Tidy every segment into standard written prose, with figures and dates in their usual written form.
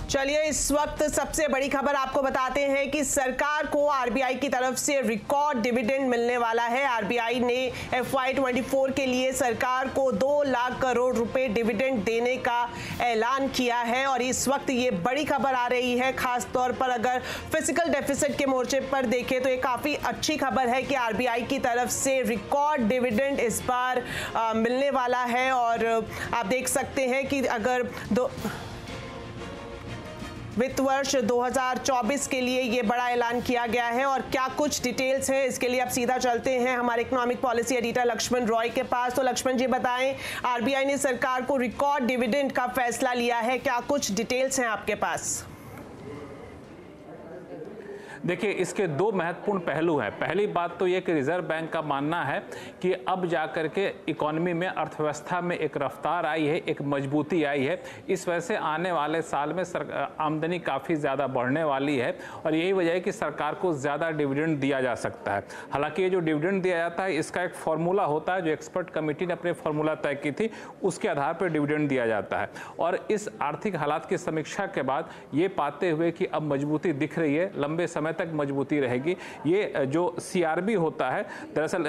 चलिए इस वक्त सबसे बड़ी खबर आपको बताते हैं कि सरकार को आरबीआई की तरफ से रिकॉर्ड डिविडेंड मिलने वाला है। आरबीआई ने FY24 के लिए सरकार को 2 लाख करोड़ रुपए डिविडेंड देने का ऐलान किया है और इस वक्त ये बड़ी खबर आ रही है। खास तौर पर अगर फिजिकल डेफिसिट के मोर्चे पर देखें तो ये काफी अच्छी खबर है कि आरबीआई की तरफ से रिकॉर्ड डिविडेंड इस बार मिलने वाला है। और आप देख सकते हैं कि अगर वित्त वर्ष 2024 के लिए ये बड़ा ऐलान किया गया है और क्या कुछ डिटेल्स है इसके लिए अब सीधा चलते हैं हमारे economic policy editor Laxman Roy के पास। तो लक्ष्मण जी बताएं, आरबीआई ने सरकार को रिकॉर्ड डिविडेंड का फैसला लिया है, क्या कुछ डिटेल्स हैं आपके पास? देखिए, इसके 2 महत्वपूर्ण पहलू हैं। पहली बात तो ये कि रिजर्व बैंक का मानना है कि अब जाकर के इकोनॉमी में, अर्थव्यवस्था में एक रफ्तार आई है, एक मजबूती आई है। इस वजह से आने वाले साल में आमदनी काफ़ी ज़्यादा बढ़ने वाली है और यही वजह है कि सरकार को ज़्यादा डिविडेंड दिया जा सकता है। हालांकि ये जो डिविडेंड दिया जाता है इसका एक फॉर्मूला होता है, जो एक्सपर्ट कमेटी ने अपने फॉर्मूला तय की थी उसके आधार पर डिविडेंड दिया जाता है। और इस आर्थिक हालात की समीक्षा के बाद ये पाते हुए कि अब मजबूती दिख रही है, लंबे समय तक मजबूती रहेगी। ये जो सीआरबी होता है, दरअसल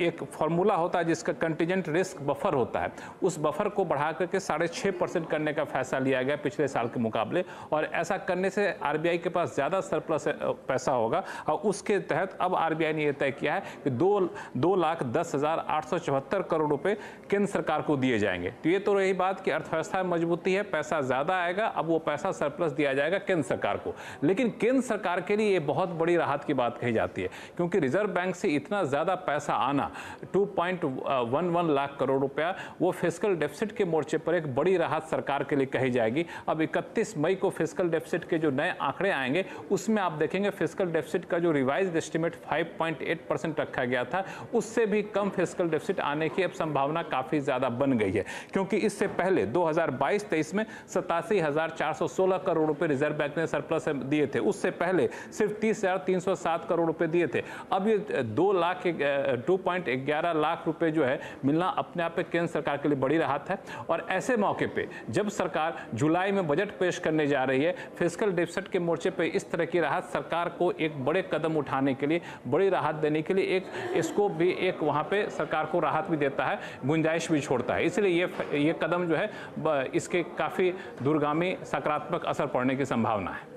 एक फॉर्मूला होता है जिसका कंटीजेंट रिस्क बफर होता है, उस बफर को बढ़ा करके 6.5% करने का फैसला लिया गया पिछले साल के मुकाबले। और ऐसा करने से आरबीआई के पास ज़्यादा सरप्लस पैसा होगा और उसके तहत अब आरबीआई ने यह तय किया है कि 2,10,874 करोड़ रुपए केंद्र सरकार को दिए जाएंगे। तो ये तो रही बात कि अर्थव्यवस्था में मजबूती है, पैसा ज़्यादा आएगा, अब वो पैसा सरप्लस दिया जाएगा केंद्र सरकार को। लेकिन केंद्र सरकार के लिए ये बहुत बड़ी राहत की बात कही जाती है क्योंकि रिजर्व बैंक से इतना ज्यादा पैसा आना, 2.11 लाख करोड़ रुपया, वो फिस्कल डेफिसिट के मोर्चे पर एक बड़ी राहत सरकार के लिए कही जाएगी। अब 31 मई को फिस्कल डेफिसिट के जो नए आंकड़े आएंगे उसमें आप देखेंगे फिस्कल डेफिसिट का जो रिवाइज्ड एस्टिमेट 5.8% रखा गया था, उससे भी कम फिस्कल डेफिसिट आने की अब संभावना काफी ज्यादा बन गई है। क्योंकि इससे पहले 2022-23 में 87,416 करोड़ रुपए रिजर्व बैंक ने सरप्लस दिए थे, उससे पहले सिर्फ 30,307 करोड़ रुपए दिए थे। अब ये 2.11 लाख रुपए जो है मिलना अपने आप में केंद्र सरकार के लिए बड़ी राहत है। और ऐसे मौके पे जब सरकार जुलाई में बजट पेश करने जा रही है, फिस्कल डेफिसिट के मोर्चे पे इस तरह की राहत सरकार को एक बड़े कदम उठाने के लिए, बड़ी राहत देने के लिए एक इसको भी एक वहां पे सरकार को राहत भी देता है, गुंजाइश भी छोड़ता है। इसलिए ये कदम जो है इसके काफी दूरगामी सकारात्मक असर पड़ने की संभावना है।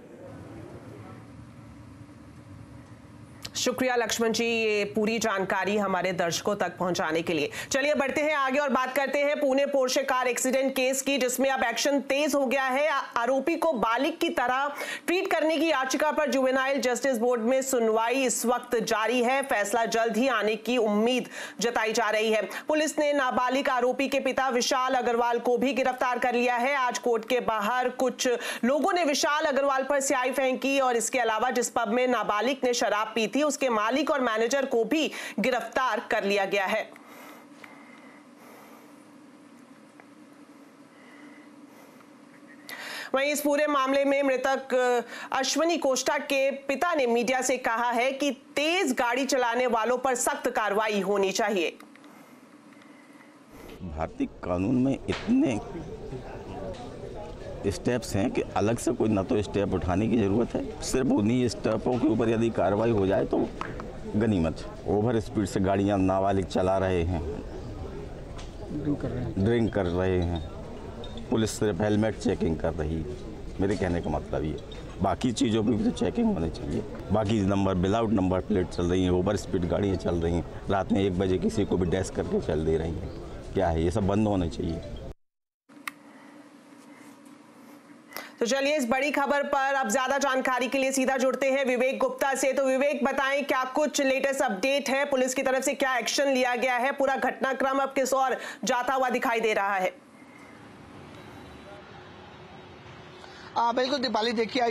शुक्रिया लक्ष्मण जी, ये पूरी जानकारी हमारे दर्शकों तक पहुंचाने के लिए। चलिए बढ़ते हैं आगे और बात करते हैं Pune Porsche car accident case की, जिसमें अब एक्शन तेज हो गया है। आरोपी को बालिग की तरह ट्रीट करने की याचिका पर जुवेनाइल जस्टिस बोर्ड में सुनवाई इस वक्त जारी है। फैसला जल्द ही आने की उम्मीद जताई जा रही है। पुलिस ने नाबालिग आरोपी के पिता विशाल अग्रवाल को भी गिरफ्तार कर लिया है। आज कोर्ट के बाहर कुछ लोगों ने विशाल अग्रवाल पर स्याही फेंकी और इसके अलावा जिस पब में नाबालिग ने शराब पी थी उसके मालिक और मैनेजर को भी गिरफ्तार कर लिया गया है। वहीं इस पूरे मामले में मृतक अश्विनी कोष्टा के पिता ने मीडिया से कहा है कि तेज गाड़ी चलाने वालों पर सख्त कार्रवाई होनी चाहिए। भारतीय कानून में इतने स्टेप्स हैं कि अलग से कोई ना तो स्टेप उठाने की ज़रूरत है, सिर्फ उन्हीं स्टेपों के ऊपर यदि कार्रवाई हो जाए तो गनीमत। ओवर स्पीड से गाड़ियां नाबालिग चला रहे हैं, ड्रिंक कर रहे हैं, पुलिस सिर्फ हेलमेट चेकिंग कर रही है। मेरे कहने का मतलब ये, बाकी चीज़ों पर भी तो चेकिंग होनी चाहिए। बाकी नंबर विदाउट नंबर प्लेट चल रही हैं, ओवर स्पीड गाड़ियाँ चल रही हैं, रात में 1 बजे किसी को भी डैश करके चल दे रही हैं। क्या है, ये सब बंद होना चाहिए। तो चलिए इस बड़ी खबर पर अब ज्यादा जानकारी के लिए सीधा जुड़ते हैं विवेक गुप्ता से। तो विवेक बताएं, क्या कुछ लेटेस्ट अपडेट है, पुलिस की तरफ से क्या एक्शन लिया गया है, पूरा घटनाक्रम अब किस ओर जाता हुआ दिखाई दे रहा है? बिल्कुल दीपाली, देखिए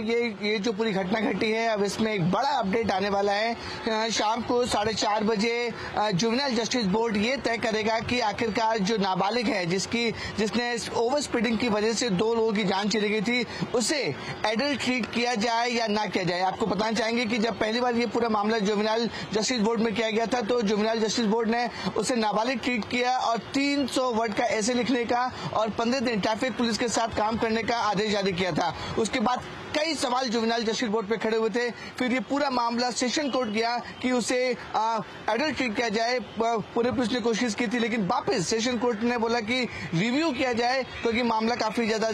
ये जो पूरी घटना घटी है, अब इसमें एक बड़ा अपडेट आने वाला है। शाम को 4:30 बजे जुवेनाइल जस्टिस बोर्ड ये तय करेगा कि आखिरकार जो नाबालिग है जिसने ओवर स्पीडिंग की वजह से 2 लोगों की जान चली गई थी, उसे एडल्ट ट्रीट किया जाए या ना किया जाए। आपको बताना चाहेंगे कि जब पहली बार ये पूरा मामला जुवेनाइल जस्टिस बोर्ड में किया गया था तो जुवेनाइल जस्टिस बोर्ड ने उसे नाबालिग ट्रीट किया और 300 वर्ड का ऐसे लिखने का और 15 दिन ट्रैफिक पुलिस के साथ काम करने का आदेश जारी किया था। उसके बाद कई सवाल जुवेनाइल जस्टिस बोर्ड पे खड़े हुए थे। फिर ये पूरा मामला सेशन कोर्ट गया कि उसे एडल्ट ट्रीट किया जाए। पूरे पुलिस ने कोशिश की थी, लेकिन वापस सेशन कोर्ट ने बोला कि रिव्यू किया जाए क्योंकि मामला काफी ज्यादा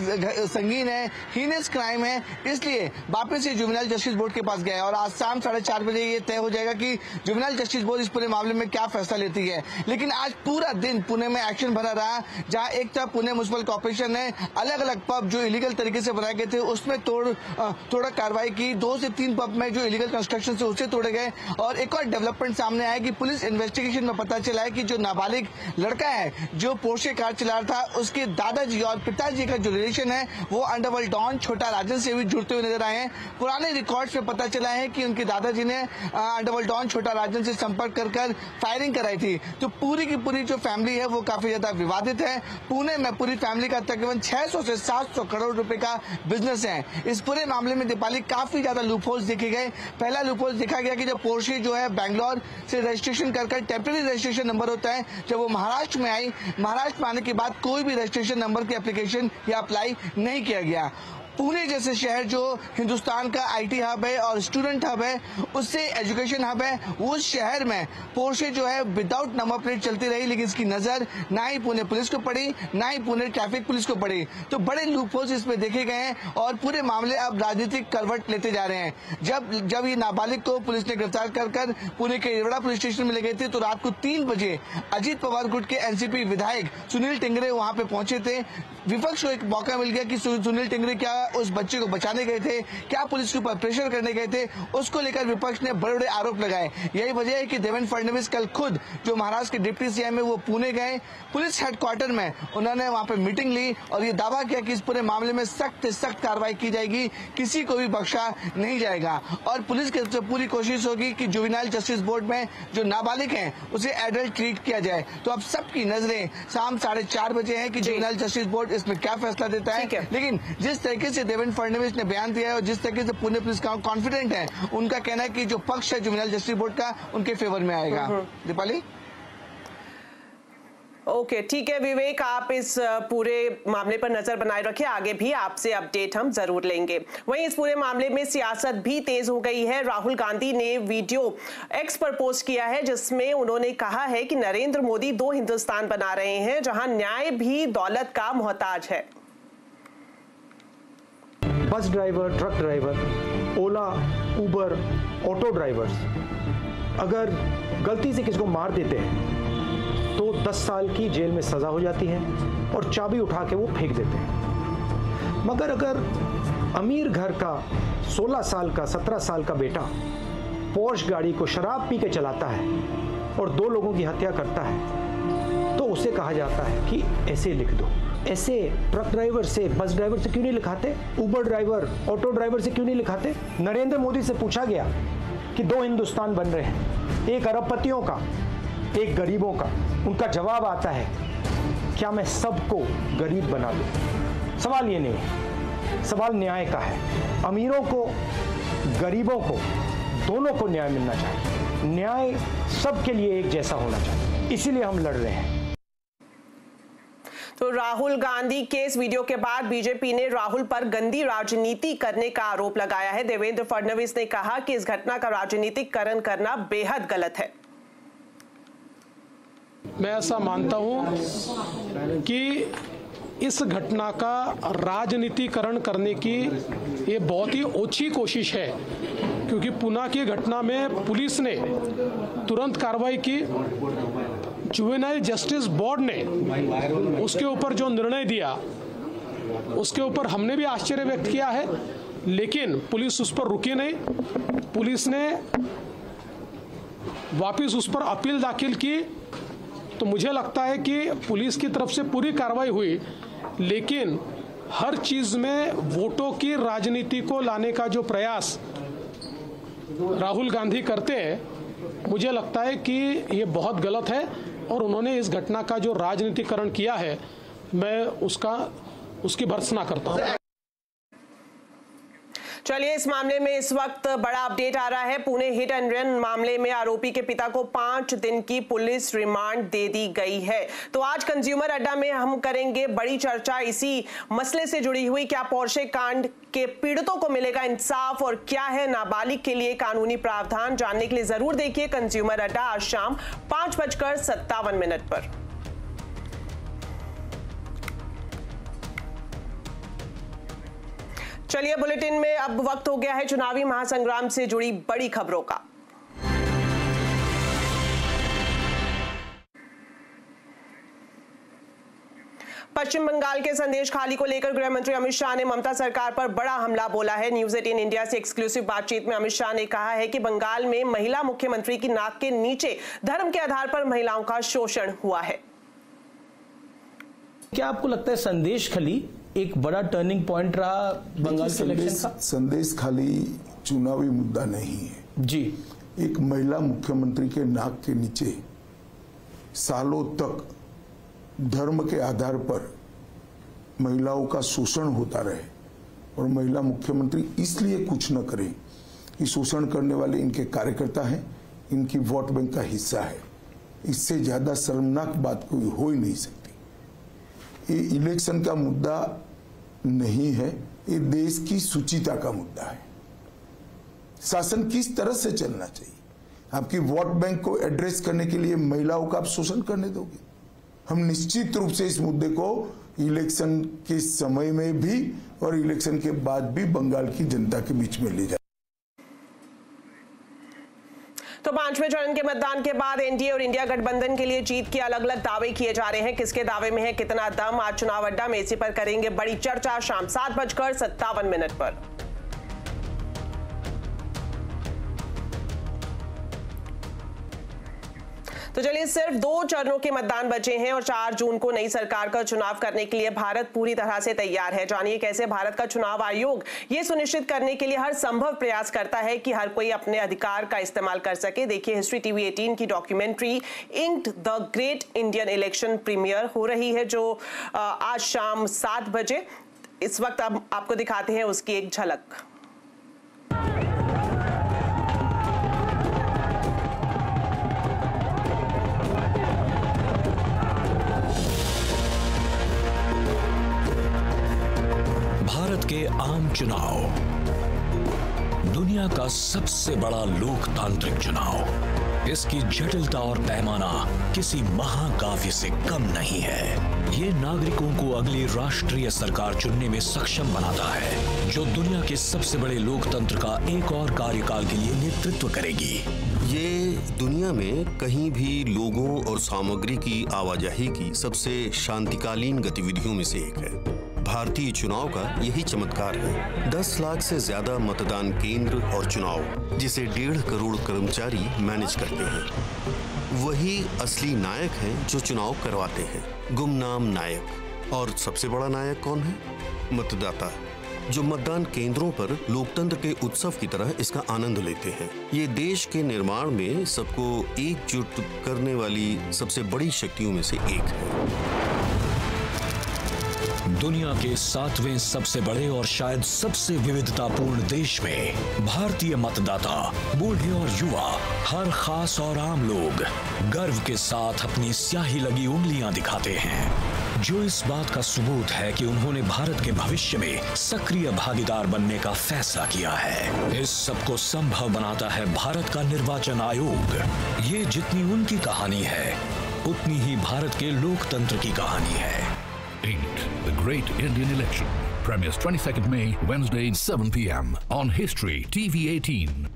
संगीन है, हीनस क्राइम है, इसलिए वापस ये जुवेनाइल जस्टिस बोर्ड के पास गया और आज शाम 4:30 बजे ये तय हो जाएगा कि जुवेनाइल जस्टिस बोर्ड इस पूरे मामले में क्या फैसला लेती है। लेकिन आज पूरा दिन पुणे में एक्शन भरा रहा, जहां एक तरफ पुणे म्युनिसिपल कॉर्पोरेशन ने अलग अलग पब जो इलीगल तरीके से बनाए गए थे उसमें तोड़ा कार्रवाई की। 2 से 3 पब में जो इलीगल कंस्ट्रक्शन से उसे तोड़े गए। और एक और डेवलपमेंट सामने आया कि पुलिस इन्वेस्टिगेशन में पता चला है कि जो नाबालिग लड़का है जो पोर्शे कार चला रहा था, उसके दादाजी और पिताजी का जो रिलेशन है वो अंडरवर्ल्ड डॉन छोटा राजन से भी जुड़ते हुए नजर आए हैं। पुराने रिकॉर्ड्स में पता चला है कि उनके दादाजी ने अंडरवर्ल्ड डॉन छोटा राजन से संपर्क कर फायरिंग कराई थी। तो पूरी की पूरी जो फैमिली है वो काफी ज्यादा विवादित है। पुणे में पूरी फैमिली का तकरीबन 600 से 700 करोड़ रुपए का बिजनेस है। इस पूरे मामले में दीपाली काफी ज्यादा लूपहोल्स देखे गए। पहला लूपहोल देखा गया कि जब पोर्शे जो है बैंगलोर से रजिस्ट्रेशन कर टेम्पररी रजिस्ट्रेशन नंबर होता है, जब वो महाराष्ट्र में आई, महाराष्ट्र में आने के बाद कोई भी रजिस्ट्रेशन नंबर की एप्लीकेशन या अप्लाई नहीं किया गया। पुणे जैसे शहर जो हिंदुस्तान का आईटी हब है और स्टूडेंट हब है, उससे एजुकेशन हब है, उस शहर में पोर्शे जो है विदाउट नंबर प्लेट चलती रही, लेकिन इसकी नजर ना ही पुणे पुलिस को पड़ी ना ही पुणे ट्रैफिक पुलिस को पड़ी। तो बड़े लूपहोल्स इसमें देखे गए हैं और पूरे मामले अब राजनीतिक करवट लेते जा रहे हैं। जब ये नाबालिग को पुलिस ने गिरफ्तार कर पुणे के रेवड़ा पुलिस स्टेशन में ले गए थे, तो रात को 3 बजे अजीत पवार गुट के एनसीपी विधायक सुनील टिंगरे वहां पे पहुंचे थे। विपक्ष को एक मौका मिल गया कि सुनील टिंगरे क्या उस बच्चे को बचाने गए थे, क्या पुलिस के ऊपर प्रेशर करने गए थे, उसको लेकर विपक्ष ने बड़े बड़े आरोप लगाए। यही वजह है कि देवेंद्र फडणवीस कल खुद जो महाराष्ट्र के डिप्टी सीएम है वो पुणे गए। पुलिस हेडक्वार्टर में उन्होंने वहां पे मीटिंग ली और ये दावा किया कि इस पूरे मामले में सख्त कार्रवाई की जाएगी, किसी को भी बख्शा नहीं जाएगा। और पुलिस की तरफ से पूरी कोशिश होगी कि जुवेनाइल जस्टिस बोर्ड में जो नाबालिग हैं उसे एडल्ट ट्रीट किया जाए। तो अब सबकी नजरें शाम 4:30 बजे है कि जुवेनाइल जस्टिस बोर्ड इसमें क्या फैसला देता है। लेकिन जिस तरीके से देवेंद्र फडणवीस ने बयान दिया है और जिस तरीके से पुणे पुलिस कॉन्फिडेंट है, उनका कहना है कि जो पक्ष है जुवेनाइल जस्टिस बोर्ड का उनके फेवर में आएगा। दीपाली ओके, ठीक है विवेक, आप इस पूरे मामले पर नजर बनाए रखिए, आगे भी आपसे अपडेट हम जरूर लेंगे। वहीं इस पूरे मामले में सियासत भी तेज हो गई है। राहुल गांधी ने वीडियो एक्स पर पोस्ट किया है जिसमें उन्होंने कहा है कि नरेंद्र मोदी 2 हिंदुस्तान बना रहे हैं जहां न्याय भी दौलत का मोहताज है। बस ड्राइवर, ट्रक ड्राइवर, ओला, उबर, ऑटो ड्राइवर्स अगर गलती से किसी को मार देते हैं तो 10 साल की जेल में सजा हो जाती है और चाबी उठा के वो फेंक देते हैं। मगर अगर अमीर घर का 16 साल का 17 साल का बेटा पोर्श गाड़ी को शराब पी के चलाता है और 2 लोगों की हत्या करता है तो उसे कहा जाता है कि ऐसे लिख दो। ऐसे ट्रक ड्राइवर से, बस ड्राइवर से क्यों नहीं लिखाते? उबर ड्राइवर, ऑटो ड्राइवर से क्यों नहीं लिखाते? नरेंद्र मोदी से पूछा गया कि 2 हिंदुस्तान बन रहे हैं, एक अरबपतियों का, एक गरीबों का। उनका जवाब आता है क्या मैं सबको गरीब बना दूं? सवाल ये नहीं है, सवाल न्याय का है। अमीरों को, गरीबों को, दोनों को न्याय मिलना चाहिए। न्याय सबके लिए एक जैसा होना चाहिए, इसीलिए हम लड़ रहे हैं। तो राहुल गांधी के इस वीडियो के बाद बीजेपी ने राहुल पर गंदी राजनीति करने का आरोप लगाया है। देवेंद्र फडणवीस ने कहा कि इस घटना का राजनीतिकरण करना बेहद गलत है। मैं ऐसा मानता हूं कि इस घटना का राजनीतिकरण करने की ये बहुत ही ओछी कोशिश है, क्योंकि पुणे की घटना में पुलिस ने तुरंत कार्रवाई की। जुवेनाइल जस्टिस बोर्ड ने उसके ऊपर जो निर्णय दिया उसके ऊपर हमने भी आश्चर्य व्यक्त किया है, लेकिन पुलिस उस पर रुकी नहीं। पुलिस ने वापस उस पर अपील दाखिल की। तो मुझे लगता है कि पुलिस की तरफ से पूरी कार्रवाई हुई, लेकिन हर चीज में वोटों की राजनीति को लाने का जो प्रयास राहुल गांधी करते हैं, मुझे लगता है कि ये बहुत गलत है और उन्होंने इस घटना का जो राजनीतिकरण किया है, मैं उसकी भर्त्सना करता हूं। चलिए, इस मामले में इस वक्त बड़ा अपडेट आ रहा है। पुणे हिट एंड रन मामले में आरोपी के पिता को 5 दिन की पुलिस रिमांड दे दी गई है। तो आज कंज्यूमर अड्डा में हम करेंगे बड़ी चर्चा इसी मसले से जुड़ी हुई। क्या पोर्शे कांड के पीड़ितों को मिलेगा इंसाफ और क्या है नाबालिग के लिए कानूनी प्रावधान, जानने के लिए जरूर देखिए कंज्यूमर अड्डा आज शाम 5:57 पर। चलिए, बुलेटिन में अब वक्त हो गया है चुनावी महासंग्राम से जुड़ी बड़ी खबरों का। पश्चिम बंगाल के संदेश खाली को लेकर गृह मंत्री अमित शाह ने ममता सरकार पर बड़ा हमला बोला है। न्यूज 18 इंडिया से एक्सक्लूसिव बातचीत में अमित शाह ने कहा है कि बंगाल में महिला मुख्यमंत्री की नाक के नीचे धर्म के आधार पर महिलाओं का शोषण हुआ है। क्या आपको लगता है संदेश खाली एक बड़ा टर्निंग पॉइंट रहा बंगाल के इलेक्शन का? संदेश खाली चुनावी मुद्दा नहीं है जी। एक महिला मुख्यमंत्री के नाक के नीचे सालों तक धर्म के आधार पर महिलाओं का शोषण होता रहे और महिला मुख्यमंत्री इसलिए कुछ न करे कि शोषण करने वाले इनके कार्यकर्ता हैं, इनकी वोट बैंक का हिस्सा है। इससे ज्यादा शर्मनाक बात कोई हो ही नहीं सकती। ये इलेक्शन का मुद्दा नहीं है, ये देश की सुचिता का मुद्दा है। शासन किस तरह से चलना चाहिए? आपकी वोट बैंक को एड्रेस करने के लिए महिलाओं का आप शोषण करने दोगे? हम निश्चित रूप से इस मुद्दे को इलेक्शन के समय में भी और इलेक्शन के बाद भी बंगाल की जनता के बीच में ले जाए। तो 5वें चरण के मतदान के बाद एनडीए और इंडिया गठबंधन के लिए जीत के अलग अलग दावे किए जा रहे हैं। किसके दावे में है कितना दम, आज चुनाव अड्डा में इसी पर करेंगे बड़ी चर्चा शाम 7:57 पर। तो चलिए, सिर्फ 2 चरणों के मतदान बचे हैं और 4 जून को नई सरकार का चुनाव करने के लिए भारत पूरी तरह से तैयार है। जानिए कैसे भारत का चुनाव आयोग ये सुनिश्चित करने के लिए हर संभव प्रयास करता है कि हर कोई अपने अधिकार का इस्तेमाल कर सके। देखिए, हिस्ट्री टीवी 18 की documentary inked the great Indian election premiere हो रही है, जो आज शाम 7 बजे। इस वक्त अब आपको दिखाते हैं उसकी एक झलक। भारत के आम चुनाव दुनिया का सबसे बड़ा लोकतांत्रिक चुनाव। इसकी जटिलता और पैमाना किसी महाकाव्य से कम नहीं है। ये नागरिकों को अगली राष्ट्रीय सरकार चुनने में सक्षम बनाता है, जो दुनिया के सबसे बड़े लोकतंत्र का एक और कार्यकाल के लिए नेतृत्व करेगी। ये दुनिया में कहीं भी लोगों और सामग्री की आवाजाही की सबसे शांतिकालीन गतिविधियों में से एक है। भारतीय चुनाव का यही चमत्कार है। 10 लाख से ज्यादा मतदान केंद्र और चुनाव जिसे 1.5 करोड़ कर्मचारी मैनेज करते हैं, वही असली नायक हैं जो चुनाव करवाते हैं, गुमनाम नायक। और सबसे बड़ा नायक कौन है? मतदाता, जो मतदान केंद्रों पर लोकतंत्र के उत्सव की तरह इसका आनंद लेते हैं। ये देश के निर्माण में सबको एकजुट करने वाली सबसे बड़ी शक्तियों में से एक है। दुनिया के 7वें सबसे बड़े और शायद सबसे विविधतापूर्ण देश में भारतीय मतदाता, बूढ़े और युवा, हर खास और आम लोग गर्व के साथ अपनी स्याही लगी उंगलियां दिखाते हैं, जो इस बात का सबूत है कि उन्होंने भारत के भविष्य में सक्रिय भागीदार बनने का फैसला किया है। इस सबको संभव बनाता है भारत का निर्वाचन आयोग। ये जितनी उनकी कहानी है, उतनी ही भारत के लोकतंत्र की कहानी है। Inked, the Great Indian Election. Premieres 22nd May, Wednesday, 7 p.m. on History TV 18.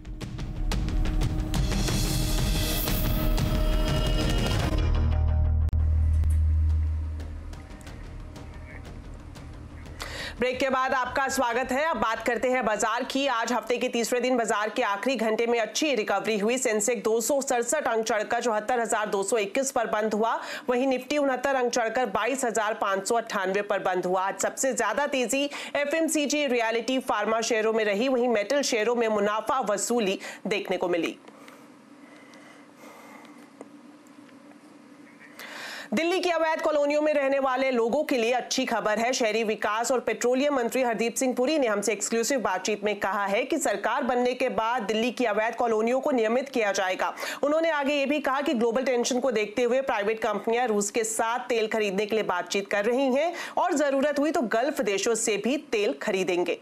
Break के बाद आपका स्वागत है। अब बात करते हैं बाजार की। आज हफ्ते के तीसरे दिन बाजार के आखिरी घंटे में अच्छी रिकवरी हुई। सेंसेक्स 267 अंक चढ़कर 74,221 पर बंद हुआ। वहीं निफ्टी 69 अंक चढ़कर 22,598 पर बंद हुआ। आज सबसे ज्यादा तेजी एफएमसीजी, रियलिटी, फार्मा शेयरों में रही। वहीं मेटल शेयरों में मुनाफा वसूली देखने को मिली। दिल्ली की अवैध कॉलोनियों में रहने वाले लोगों के लिए अच्छी खबर है। शहरी विकास और पेट्रोलियम मंत्री हरदीप सिंह पुरी ने हमसे एक्सक्लूसिव बातचीत में कहा है कि सरकार बनने के बाद दिल्ली की अवैध कॉलोनियों को नियमित किया जाएगा। उन्होंने आगे ये भी कहा कि ग्लोबल टेंशन को देखते हुए प्राइवेट कंपनियां रूस के साथ तेल खरीदने के लिए बातचीत कर रही हैं और जरूरत हुई तो गल्फ देशों से भी तेल खरीदेंगे।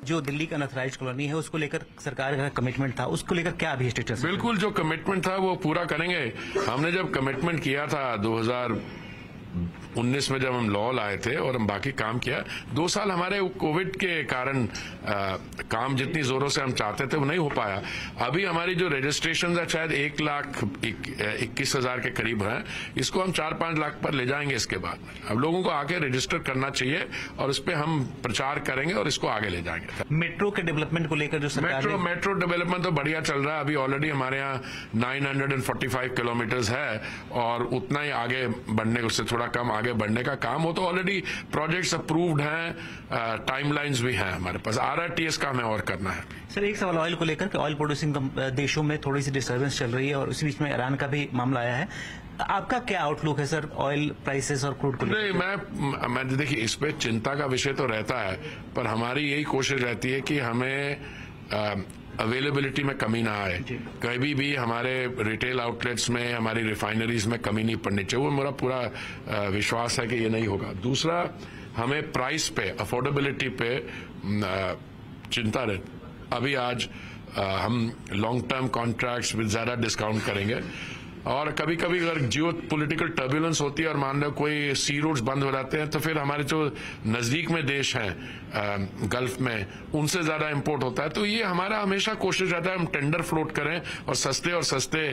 जो दिल्ली का अनऑथराइज्ड कॉलोनी है उसको लेकर सरकार का कमिटमेंट था, उसको लेकर क्या अभी स्टेटस? बिल्कुल, जो कमिटमेंट था वो पूरा करेंगे। हमने जब कमिटमेंट किया था 2019 में, जब हम लॉ लाए थे और हम बाकी काम किया, 2 साल हमारे कोविड के कारण काम जितनी जोरों से हम चाहते थे वो नहीं हो पाया। अभी हमारी जो रजिस्ट्रेशन है शायद 1,21,000 के करीब है, इसको हम 4-5 लाख पर ले जाएंगे। इसके बाद अब लोगों को आके रजिस्टर करना चाहिए और इस पे हम प्रचार करेंगे और इसको आगे ले जाएंगे। मेट्रो के डेवलपमेंट को लेकर जो सरकार मेट्रो डेवलपमेंट तो बढ़िया चल रहा है। अभी ऑलरेडी हमारे यहाँ 945 किलोमीटर्स है और उतना ही आगे बढ़ने, उससे थोड़ा कम आगे बढ़ने का काम हो। तो ऑलरेडी प्रोजेक्ट्स अप्रूव्ड हैं, टाइमलाइंस भी हैं हमारे पास। RRTS का हमें और करना है। सर, एक सवाल ऑयल को लेकर कि ऑयल प्रोड्यूसिंग देशों में थोड़ी सी डिस्टर्बेंस चल रही है और उसी बीच में ईरान का भी मामला आया है। आपका क्या आउटलुक है सर ऑयल प्राइसेस और क्रूड को लेकर? नहीं, मैं देखिए, इस पे चिंता का विषय तो रहता है, पर हमारी यही कोशिश रहती है कि हमें अवेलेबिलिटी में कमी ना आए। कभी भी हमारे रिटेल आउटलेट्स में, हमारी रिफाइनरीज में कमी नहीं पड़नी चाहिए। वो मेरा पूरा विश्वास है कि ये नहीं होगा। दूसरा, हमें प्राइस पे, अफोर्डेबिलिटी पे चिंता रहे। अभी आज हम लॉन्ग टर्म कॉन्ट्रैक्ट्स में ज्यादा डिस्काउंट करेंगे और कभी कभी अगर जियो पॉलिटिकल टर्बुलेंस होती है और मान लो कोई सी रूट्स बंद हो जाते हैं, तो फिर हमारे जो नजदीक में देश हैं गल्फ में, उनसे ज्यादा इंपोर्ट होता है। तो ये हमारा हमेशा कोशिश रहता है हम टेंडर फ्लोट करें और सस्ते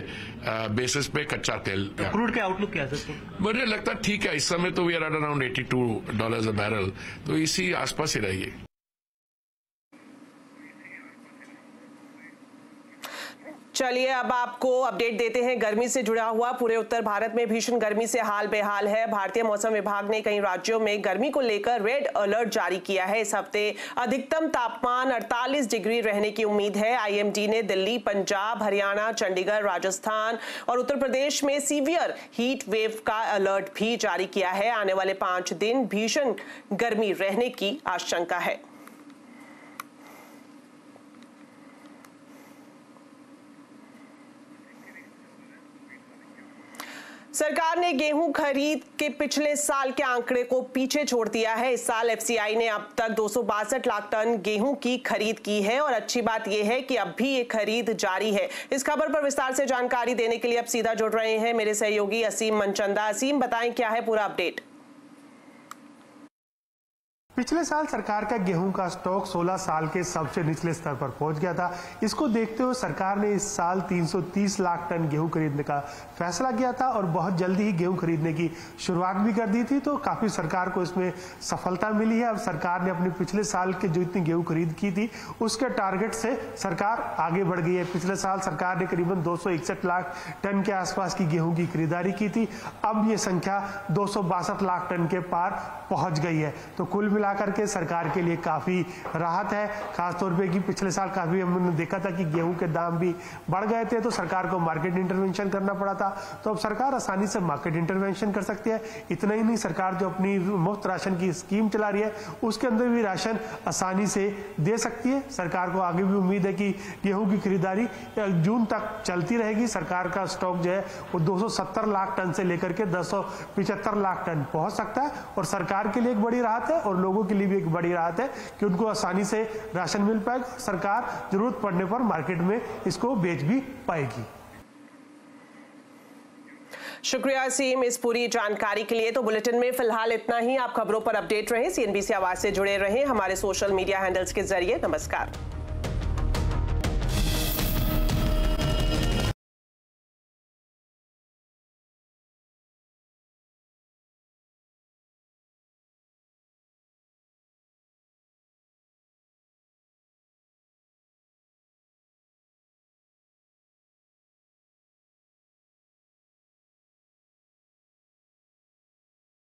बेसिस पे कच्चा तेल। क्रूड के आउटलुक क्या है? मुझे लगता है ठीक है, इस समय तो we are around $82 a barrel, तो इसी आसपास ही रहिए। चलिए अब आपको अपडेट देते हैं गर्मी से जुड़ा हुआ। पूरे उत्तर भारत में भीषण गर्मी से हाल बेहाल है। भारतीय मौसम विभाग ने कई राज्यों में गर्मी को लेकर रेड अलर्ट जारी किया है। इस हफ्ते अधिकतम तापमान 48 डिग्री रहने की उम्मीद है। IMD ने दिल्ली, पंजाब, हरियाणा, चंडीगढ़, राजस्थान और उत्तर प्रदेश में सीवियर हीट वेव का अलर्ट भी जारी किया है। आने वाले 5 दिन भीषण गर्मी रहने की आशंका है। सरकार ने गेहूं खरीद के पिछले साल के आंकड़े को पीछे छोड़ दिया है। इस साल FCI ने अब तक 262 लाख टन गेहूं की खरीद की है और अच्छी बात यह है कि अब भी ये खरीद जारी है। इस खबर पर विस्तार से जानकारी देने के लिए अब सीधा जुड़ रहे हैं मेरे सहयोगी असीम मनचंदा। असीम, बताएं क्या है पूरा अपडेट? पिछले साल सरकार का गेहूं का स्टॉक 16 साल के सबसे निचले स्तर पर पहुंच गया था। इसको देखते हुए सरकार ने इस साल 330 लाख टन गेहूं खरीदने का फैसला किया था और बहुत जल्दी ही गेहूं खरीदने की शुरुआत भी कर दी थी। तो काफी सरकार को इसमें सफलता मिली है। अब सरकार ने अपने पिछले साल के जो इतनी गेहूं खरीद की थी उसके टारगेट से सरकार आगे बढ़ गई है। पिछले साल सरकार ने करीबन 261 लाख टन के आसपास की गेहूं की खरीदारी की थी। अब ये संख्या 262 लाख टन के पार पहुंच गई है। तो कुल मिलाकर के सरकार के लिए काफी राहत है। खासतौर पे कि पिछले साल काफी हमने देखा था कि गेहूं के दाम भी बढ़ गए थे, तो सरकार को मार्केट इंटरवेंशन करना पड़ा था। तो अब सरकार आसानी से मार्केट इंटरवेंशन कर सकती है। इतना ही नहीं, सरकार जो अपनी मुफ्त राशन की स्कीम चला रही है उसके अंदर भी राशन आसानी से दे सकती है। सरकार को आगे भी उम्मीद है कि गेहूं की खरीदारी जून तक चलती रहेगी। सरकार का स्टॉक जो है वो 270 लाख टन से लेकर के 275 लाख टन पहुंच सकता है और सरकार के लिए एक बड़ी राहत है और लोगों के लिए भी एक बड़ी राहत है कि उनको आसानी से राशन मिल पाएगा। सरकार जरूरत पड़ने पर मार्केट में इसको बेच भी पाएगी। शुक्रिया सीम इस पूरी जानकारी के लिए। तो बुलेटिन में फिलहाल इतना ही। आप खबरों पर अपडेट रहें, CNBC आवाज से जुड़े रहें हमारे सोशल मीडिया हैंडल्स के जरिए। नमस्कार।